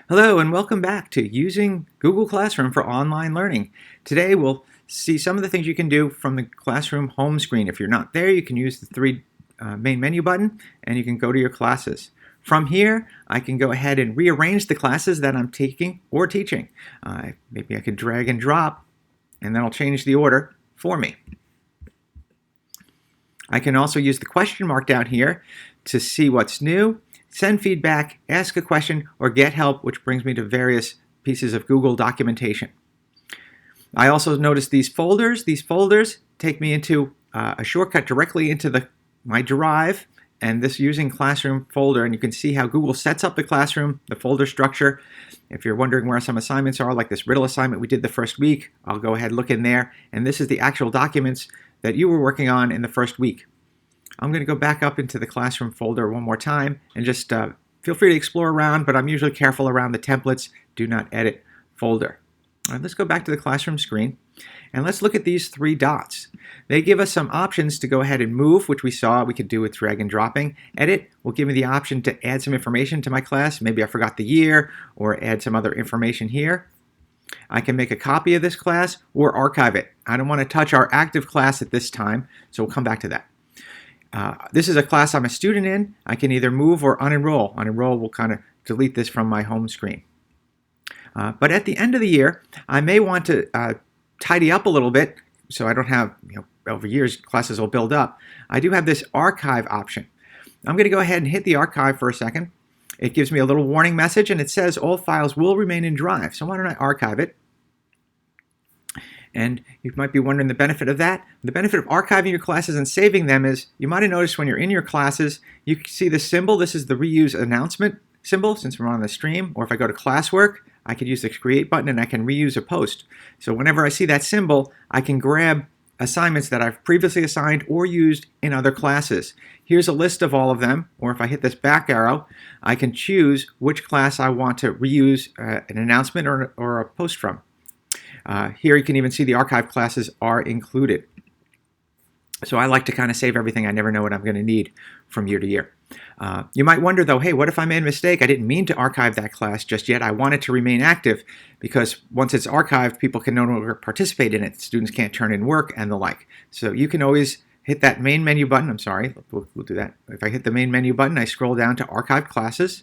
Hello and welcome back to Using Google Classroom for Online Learning. Today we'll see some of the things you can do from the Classroom home screen. If you're not there, you can use the main menu button and you can go to your classes. From here, I can go ahead and rearrange the classes that I'm taking or teaching. Maybe I could drag and drop and then I'll change the order for me. I can also use the question mark down here to see what's new, send feedback, ask a question, or get help, which brings me to various pieces of Google documentation. I also noticed these folders. These folders take me into a shortcut directly into my Drive and this Using Classroom folder, and you can see how Google sets up the classroom, the folder structure. If you're wondering where some assignments are, like this riddle assignment we did the first week, I'll go ahead and look in there, and this is the actual documents that you were working on in the first week. I'm going to go back up into the classroom folder one more time and just feel free to explore around, but I'm usually careful around the templates, do not edit folder. All right, let's go back to the classroom screen and let's look at these three dots. They give us some options to go ahead and move, which we saw we could do with drag and dropping. Edit will give me the option to add some information to my class. Maybe I forgot the year or add some other information here. I can make a copy of this class or archive it. I don't want to touch our active class at this time, so we'll come back to that. This is a class I'm a student in. I can either move or unenroll. Unenroll will kind of delete this from my home screen. But at the end of the year, I may want to tidy up a little bit so I don't have, over years classes will build up. I do have this archive option. I'm going to go ahead and hit the archive for a second. It gives me a little warning message and it says all files will remain in Drive. So why don't I archive it? And you might be wondering the benefit of that. The benefit of archiving your classes and saving them is you might have noticed when you're in your classes, you see the symbol. This is the reuse announcement symbol since we're on the stream. Or if I go to classwork, I could use the create button and I can reuse a post. So whenever I see that symbol, I can grab assignments that I've previously assigned or used in other classes. Here's a list of all of them, or if I hit this back arrow, I can choose which class I want to reuse an announcement or a post from. Here you can even see the archive classes are included. So I like to kind of save everything. I never know what I'm going to need from year to year. You might wonder though, hey, what if I made a mistake? I didn't mean to archive that class just yet. I want it to remain active because once it's archived, people can no longer participate in it. Students can't turn in work and the like. So you can always hit that main menu button. I'm sorry, we'll do that. If I hit the main menu button, I scroll down to archived classes.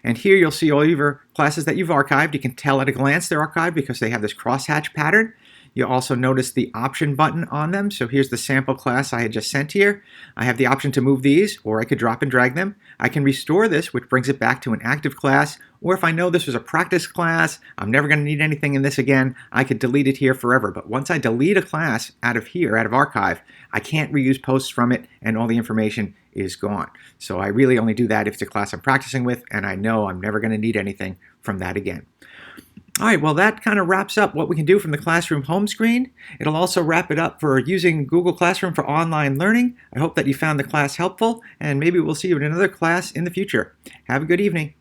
And here you'll see all of your classes that you've archived. You can tell at a glance they're archived because they have this crosshatch pattern. You'll also notice the option button on them. So here's the sample class I had just sent here. I have the option to move these, or I could drop and drag them. I can restore this, which brings it back to an active class. Or if I know this was a practice class, I'm never going to need anything in this again, I could delete it here forever. But once I delete a class out of here, out of archive, I can't reuse posts from it and all the information is gone. So I really only do that if it's a class I'm practicing with and I know I'm never going to need anything from that again. All right, well, that kind of wraps up what we can do from the Classroom home screen. It'll also wrap it up for using Google Classroom for online learning. I hope that you found the class helpful, and maybe we'll see you in another class in the future. Have a good evening.